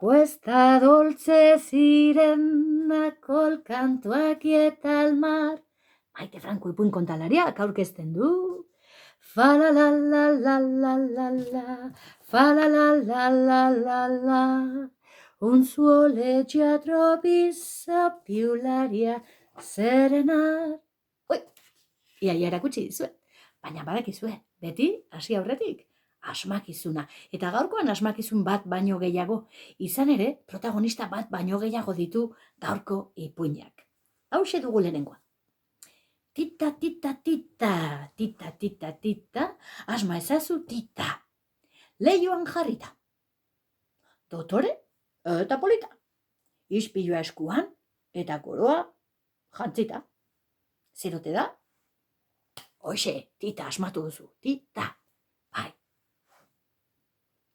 Cuesta dolce sirena col canto aquieta al mar. Maite Franco ipuin kontalariak aurkezten du. Fa la la la la la la la, fa la la la la la la. Un suoleggia tropisa piularia serenar. Ui, iaia erakutsi dizuet. Baina badakizue, beti, hasi aurretik, asmakizuna. Eta gaurkoan asmakizun bat baino gehiago. Izan ere, protagonista bat baino gehiago ditu gaurko ipuinak. Hauxe dugu lehenengoa. Tita, tita, tita, tita, tita, tita, asma ezazu tita. Leioan jarrita. Dotore eta polita. Ispilua eskuan eta koroa jantzita. Zerote da? Hoxe, tita asmatu duzu, tita. Bai.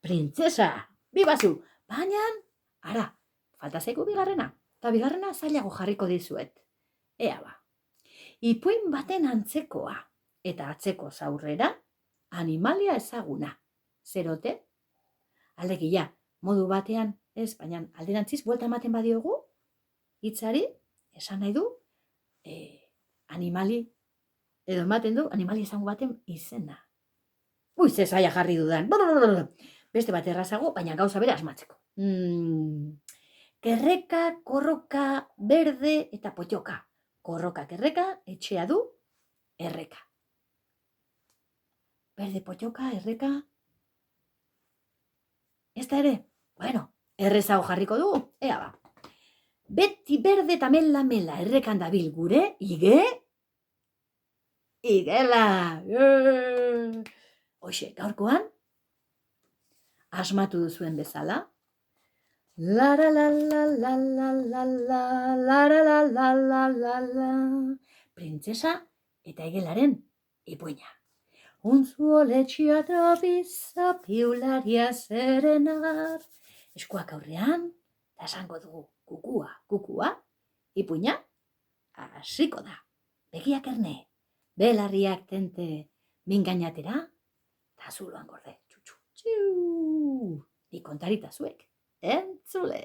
Printzesa, bibazu, baina, ara, falta zaigu bigarrena. Eta bigarrena zailago jarriko dizuet. Ea ba. Ipuin baten antzekoa eta atzeko zaurrera, animalia ezaguna. Zerote? Alegia, modu batean, ez, baina alderantziz buelta ematen badiogu, hitzari, esan nahi du, animali, edo ematen du, animali ezagun baten izena. Ui, ze zaila jarri dudan. Beste bat errazago, baina gauza bere asmatzeko. Kerreka, korroka, berde eta potioka. Korroka, kerreka, etxea du, erreka. Berde, potioka, erreka. Ez da ere? Bueno, errezago jarriko du, ea ba. Beti berde eta mela, errekan dabil gure, igela. Hoxe, gaurkoan, asmatu duzuen bezala. La la la la la la la la la la la la la la. Printzesa eta igelaren ipuina. Un zuoletxia tropisa piularia serenar. Eskuak aurrean, eta esango dugu kukua, kukua, ipuina, hasiko da. Begiak erne, belarriak tente, mingainatera, eta zuloan gorde, txutxu, txiu, ikontarita zuek, entzule.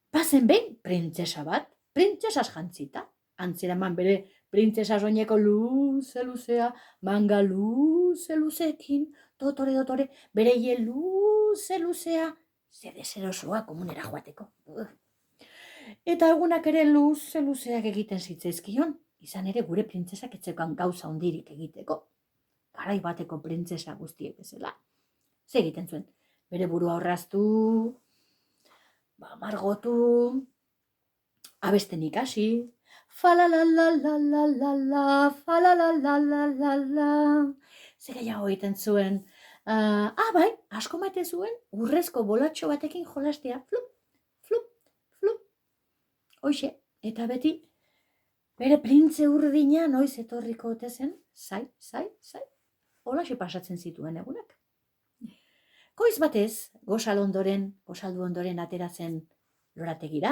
Pasen behin, printzesa bat, printzesas jantzita, antzeraman bere printzesa soineko luze-luzea, manga luze-luzeekin, dotore, bere hile luze-luzea, zedezerosoa komunera joateko. Eta egunak ere luze-luzeak egiten zitzaizkion, izan ere gure printzesak etzekoan gauza hondirik egiteko. Garai bateko printzesa guztiek bezala. Ze egiten zuen? Bere burua orraztu, margotu, abesten ikasi, fa la la la la la la la, fa la la la la la la. Ze gehiago egiten zuen? Bai, asko maite zuen urrezko bolatxo batekin jolastea. Flup, flup, flup. Hoxe, eta beti, bere printze urdina noiz etorriko ote zen, zai. Holaxe pasatzen zituen egunak. Goiz batez, gozaldu ondoren ateratzen lorategira,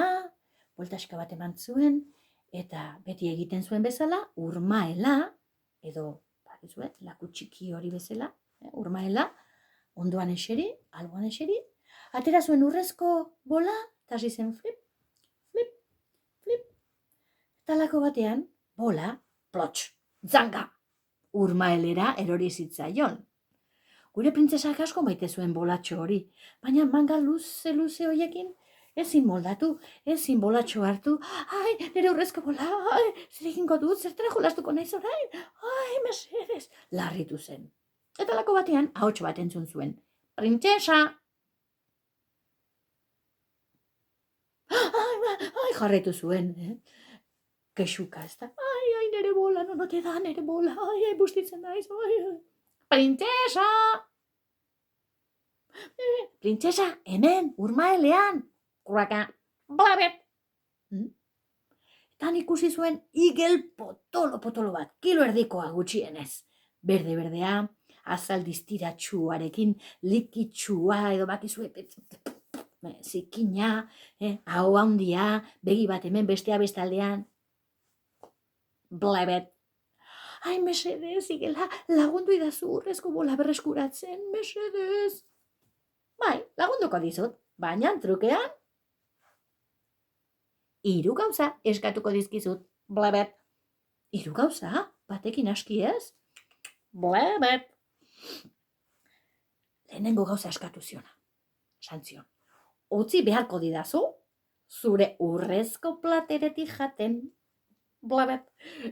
bueltaska bat eman zuen, eta beti egiten zuen bezala, urmaela, edo, laku txiki hori bezala, urmaela, ondoan eseri, alboan eseri, atera zuen urrezko bola, eta hasi zen flip, flip, flip. Talako batean, bola, plotx, zanga, urmaelera erori zitzaion. Gure printzesak asko maite zuen bolatxo hori, baina manga luze horiekin ezin moldatu, ezin bolatxo hartu. Ai, nire urrezko bola, zer egingo dut, zertara jolastuko naiz orain, mesedez, larritu zen. Eta lako batean, ahots bat entzun zuen. Printzesa! Ai, jarretu zuen, kexuka ez da. Ai, nire bola, nonote da, nire bola, ai, bustitzen naiz, Printzesa! Printzesa, hemen, urmaelean, kuraka, blabet. Tan ikusi zuen igel potolo bat, kilo erdikoa gutxienez. Berdea, azal distiratsuarekin, likitsua edo bakizue, zikina, hau handia, begi bat hemen bestea bestaldean. Blabet. Ai, mesedez, igela, lagundu idazu urrezko bola berreskuratzen, mesedez. Bai, lagunduko dizut, baina trukean 3 gauza eskatuko dizkizut. Blebet. 3 gauza? Batekin aski ez? Blebet. Lehenengo gauza eskatu ziona. Santzion. Utzi beharko didazu, zure urrezko plateretik jaten. Blabet.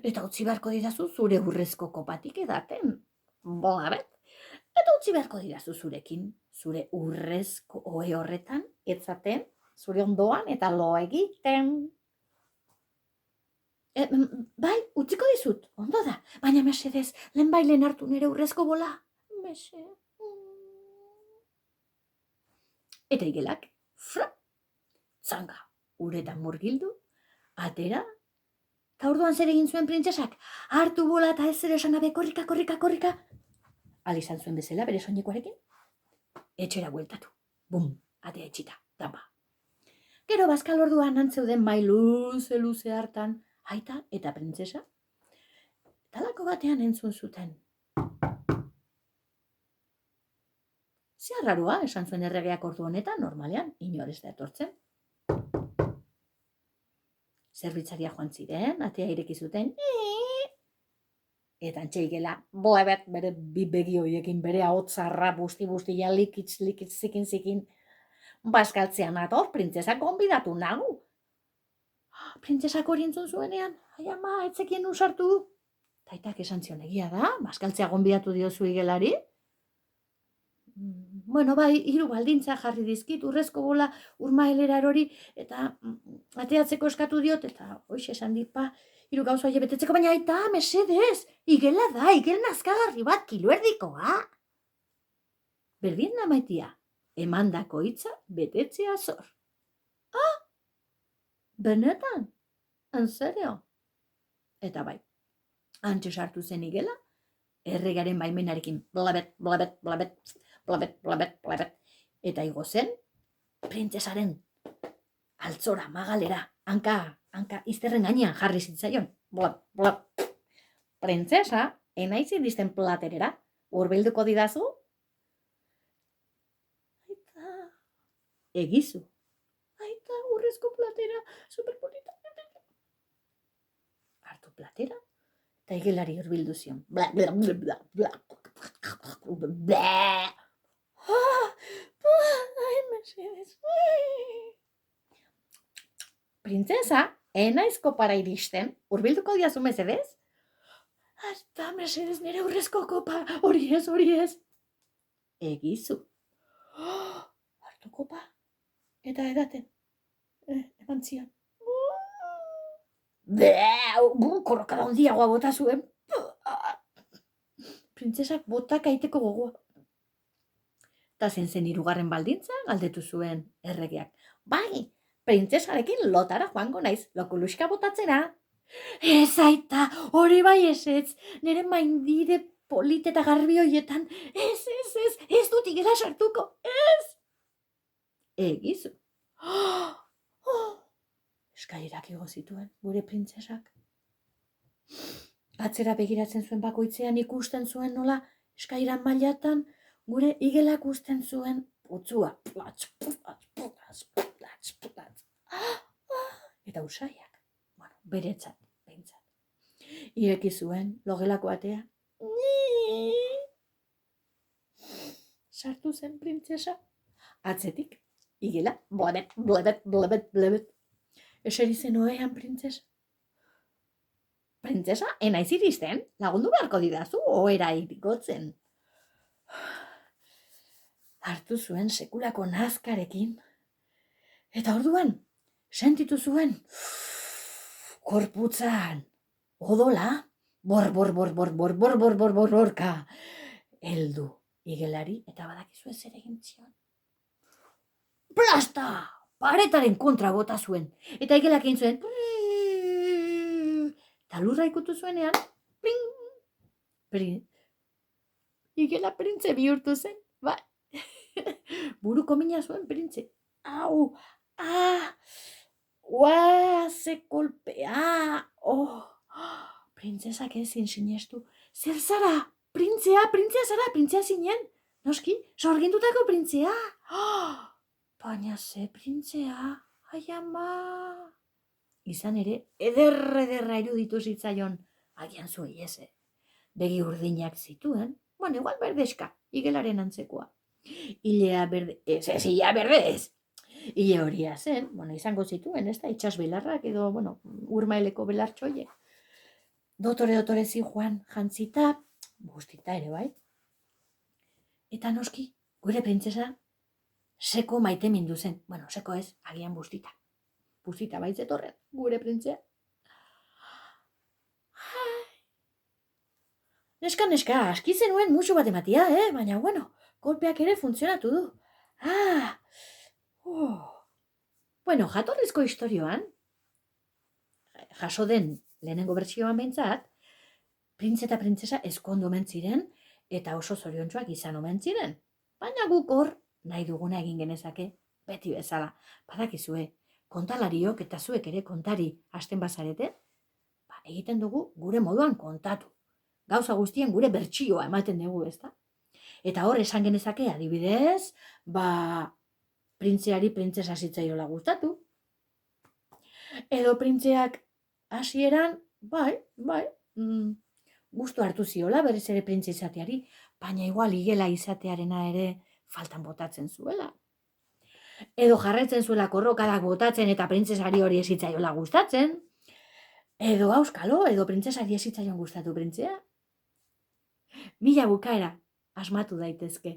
Eta utzi beharko didazu zure urrezko kopatik edaten. Blabet. Eta utzi beharko didazu zurekin, zure urrezko ohe horretan, etzaten, zure ondoan eta lo egiten. Bai, utziko dizut, ondo da, baina mesedez, lehen hartu nire urrezko bola. Mese. Eta igelak, zanga, uretan murgildu, atera, eta orduan zer egin zuen printzesak, hartu bola eta ez zer esan gabe, korrika. Izan zuen bezala, bere soinekoarekin, etxera bueltatu. Bum, atea etxita, tapa. Gero bazkal orduan antzeuden mai luze hartan, aita eta printzesa, talako batean entzun zuten. Zeharrarua, esan zuen erregeak ordu honetan, normalean, inor ez da etortzen. Zerbitzaria joan ziren, atea ireki zuten, eta antxeigela, blebet, bere bi begi hoiekin, bere ahotzarra busti-bustia, likitz, zikin, bazkaltzean ator, printzesak gonbidatu nagu. Printzesak hori entzun zuenean, ai ama, etzekien usartu. Taitak esan zion egia da, bazkaltzea gonbidatu diozu igelari. Bueno, bai, 3 baldintza jarri dizkit, urrezko bola urmaelera erori, eta ateatzeko eskatu diot, eta hoxe esan dit, 3 gauza hile betetzeko, baina aita, mesedez, igela da, igel nazkagarri bat, kiloerdikoa. Berdin namaitia, emandako hitza betetzea zor. Benetan? En serio? Eta bai, antxe sartu zen igela, erregaren baimenarekin, blabet, eta igo zen, printzesaren altzora, magalera, hanka izterren gainean jarri zitzaion. Blab. Printzesa, enaiz iristen platerera, hurbilduko didazu? Aita, egizu. Aita, urrezko platera, superpolita. Hartu platera, eta igelari hurbildu zion. Ai, mesedez. Printzesa, enaizko para iristen, hurbilduko diazu mesedez? Hasta mesedez nire urrezko kopa, hori ez. Egizu. Hartu kopa, eta edaten, eman zion. Korrokada hondiagoa bota zuen. Printzesak botak aiteko gogoa. Ta zen 3. baldintza galdetu zuen erregeak. Bai, printzesarekin lotara joango naiz, lokuluxka botatzera. Ez aita, hori bai ezetz, nire maindire polit eta garbi hoietan. Ez dut igela sartuko, ez. Egizu. Eskailerak igo zituen, gure printzesak. Atzera begiratzen zuen bakoitzean ikusten zuen nola, eskaileran mailatan, gure igelak usten zuen putzua. Eta usaiak, beretzat, behintzat. Ireki zuen, logelako atea. Sartu zen printzesa. Atzetik, igela, blebet. Eseri zen oean printzesa. Printzesa, enaiz iristen, lagundu beharko didazu, oera irikotzen. Hartu zuen sekulako nazkarekin. Eta orduan, sentitu zuen, korputzan, odola, borka, heldu igelari, eta badakizu zer egin zion. Plasta! Paretaren kontra bota zuen, eta igelak egin zuen, eta lurra ikutu zuenean, igela printze bihurtu zen, bai. Buruko mina zuen printze. Au, ze kolpea, Printzesak ezin sinestu. Zer zara? Printzea zara, printzea zinen? Noski, sorgindutako printzea. Baina ze printzea, ai ama. Izan ere, ederra iruditu zitzaion, agian zuei eze. Begi urdinak zituen, bueno, igual berdeska, igelaren antzekoa. Ilea berde, ia berde ez. Ile horia zen, bueno, izango zituen, ez da, itxas belarrak edo, bueno, urmaeleko belartxoie. Dotore zijoan jantzita, guztita ere, bai. Eta noski, gure printzesa, seko maite mindu zen. Bueno, seko ez, agian bustita. Bustita baitzetorren, gure printzea. Neska, aski zenuen musu bat ematia, baina, bueno, kolpeak ere funtzionatu du. Bueno, jatorrizko istorioan, jaso den lehenengo bertsioan behintzat, printze eta printzesa ezkondu omen ziren eta oso zoriontsuak izan omen ziren. Baina guk hor nahi duguna egin genezake, beti bezala. Badakizue, kontalariok eta zuek ere kontari hasten bazarete, egiten dugu gure moduan kontatu. Gauza guztien gure bertsioa ematen dugu, ezta? Eta hor esan genezake adibidez, printzeari printzesa zitzaiola gustatu. Edo printzeak hasieran, gustu hartu ziola berriz ere printze izateari, baina igual igela izatearena ere faltan botatzen zuela. Edo jarraitzen zuela korrokadak botatzen eta printzesari hori ez zitzaiola gustatzen. Edo auskalo, edo printzesari ez zitzaion gustatu printzea. Mila bukaera asmatu daitezke.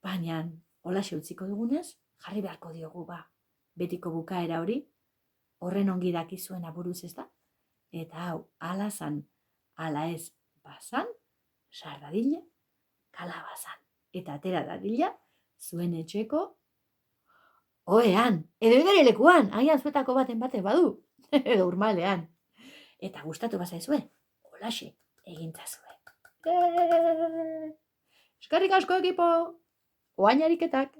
Baina, holaxe utziko dugunez, jarri beharko diogu betiko bukaera hori, horren ongi dakizuen aburuz ez da, eta hau, ala zan, ala ez bazan, sardadila, kalabazan. Eta atera dadila, zuen etxeko, oean, edo edere lekuan, agian zuetako baten badu, edo urmalean. Eta gustatu bazaizue, holaxe egintzazue. Eskerrik asko ekipo, oain ariketak.